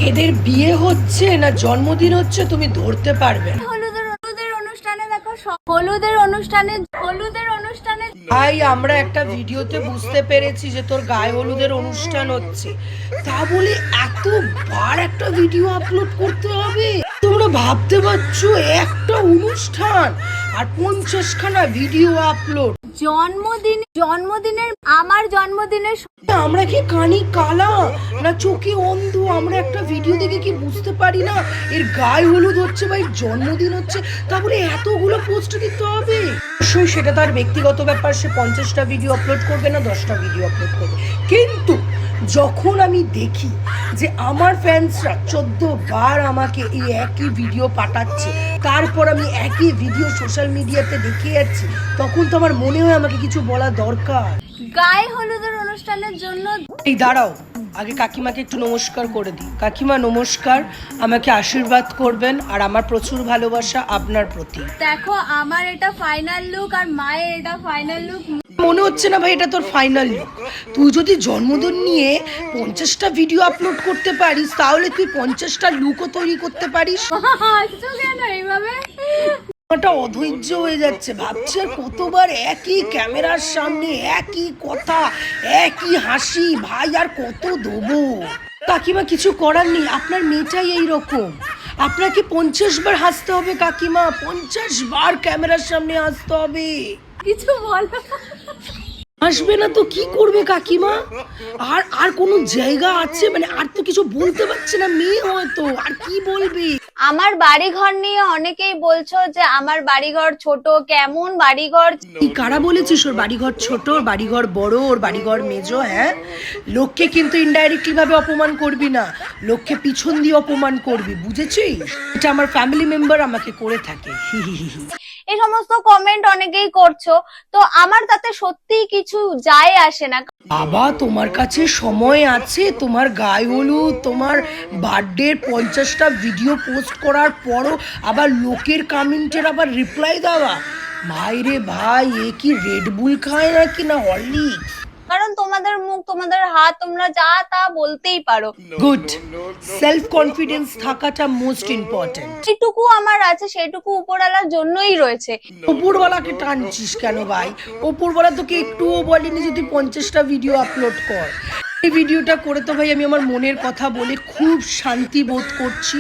এদের বিয়ে হচ্ছে না জন্মদিন হচ্ছে তুমি ধরতে পারবে না। হলুদের অনুষ্ঠানে দেখো হলুদের অনুষ্ঠানে ভাই আমরা একটা ভিডিওতে বুঝতে পেরেছি যে তোর গায়ে হলুদের অনুষ্ঠান হচ্ছে, তা বলে এতবার একটা ভিডিও আপলোড করতে হবে? তোমরা ভাবতে পারছো একটা অনুষ্ঠান আর 50খানা ভিডিও আপলোড? আমার জন্মদিনের আমরা কি কানি কালা না চোখে অন্ধ? আমরা একটা ভিডিও দেখে কি বুঝতে পারি না এর গায়ে হলুদ হচ্ছে বা এর জন্মদিন হচ্ছে, তা বলে এতগুলো পোস্ট দিতে হবে? অবশ্যই সেটা তার ব্যক্তিগত ব্যাপার, সে 50টা ভিডিও আপলোড করবে না 10টা ভিডিও আপলোড করবে, কিন্তু যখন আমি দেখি যে আমার ফ্যান্সরা 14বার আমাকে এই একই ভিডিও পাঠাচ্ছে, তারপর আমি একই ভিডিও সোশ্যাল মিডিয়াতে দেখে যাচ্ছি, তখন তো আমার মনে হয় আমাকে কিছু বলা দরকার। গায়ে হলুদের অনুষ্ঠানের জন্য এই দাঁড়াও, আগে কাকিমাকে একটু নমস্কার করে দিই। কাকিমা নমস্কার, আমাকে আশীর্বাদ করবেন, আর আমার প্রচুর ভালোবাসা আপনার প্রতি। দেখো আমার এটা ফাইনাল লুক আর মায়ের এটা ফাইনাল লুক। মনে হচ্ছে না ভাই এটা তোর ফাইনাল লুক। তুই যদি জন্মদিন নিয়ে 50টা ভিডিও আপলোড করতে পারিস, তাহলে তুই 50টা লুকও তৈরি করতে পারিস। কেন এইভাবে? একটা অধৈর্য হয়ে যাচ্ছে, ভাবছি আর কতবার একই ক্যামেরার সামনে একই কথা একই হাসি, ভাই আর কত দেবো? কাকিমা কিছু করার নেই, আপনার মেয়েটাই এইরকম। আপনাকে 50বার হাসতে হবে কাকিমা, 50বার ক্যামেরার সামনে হাসতে হবে। কিছু বলো। আসবে না তো কি করবে কাকিমা? আর আর কোনো জায়গা আছে? মানে আর তো কিছু বলতে পারছে না মেয়ে, হয়তো আর কি বলবে? আমার বাড়িঘর নিয়ে অনেকেই বলছো যে আমার বাড়িঘর ছোট, কেমন বাড়িঘর। তুই কারা বলেছিস ওর বাড়িঘর ছোট, ওর বাড়িঘর বড়, ওর বাড়িঘর মেজো? হ্যাঁ, লোককে কিন্তু ইনডাইরেক্টলি ভাবে অপমান করবি না, লোককে পিছন দিয়ে অপমান করবি, বুঝেছিস? এটা আমার ফ্যামিলি মেম্বার আমাকে করে থাকে। এই সমস্ত কমেন্ট অনেকেই করছো, তো আমার তাতে সত্যিই কিছু যায় আসে না। বাবা তোমার কাছে সময় আছে, তোমার গায়ে হলুদ, তোমার বার্থডে 50টা ভিডিও পোস্ট করার পরও আবার লোকের কমেন্টের আবার রিপ্লাই দেওয়া? ভাই রে ভাই, এ কি রেড বুল খায় নাকি না হরলিক্স? কারণ তোমাদের মুখ, তোমাদের হাত, তোমরা যা তা বলতেই পারো। গুড, সেলফ কনফিডেন্স থাকাটা মোস্ট ইম্পর্টেন্ট। যেটুকু আমার আছে সেটুকু উপরওয়ালার জন্যই রয়েছে। ওপরওয়ালাকে টানছিস কেন ভাই? ওপরওয়ালা তোকে একটুও বলেনি যে তুই 50টা ভিডিও আপলোড কর। এই ভিডিওটা করে তো ভাই আমি আমার মনের কথা বলে খুব শান্তি বোধ করছি।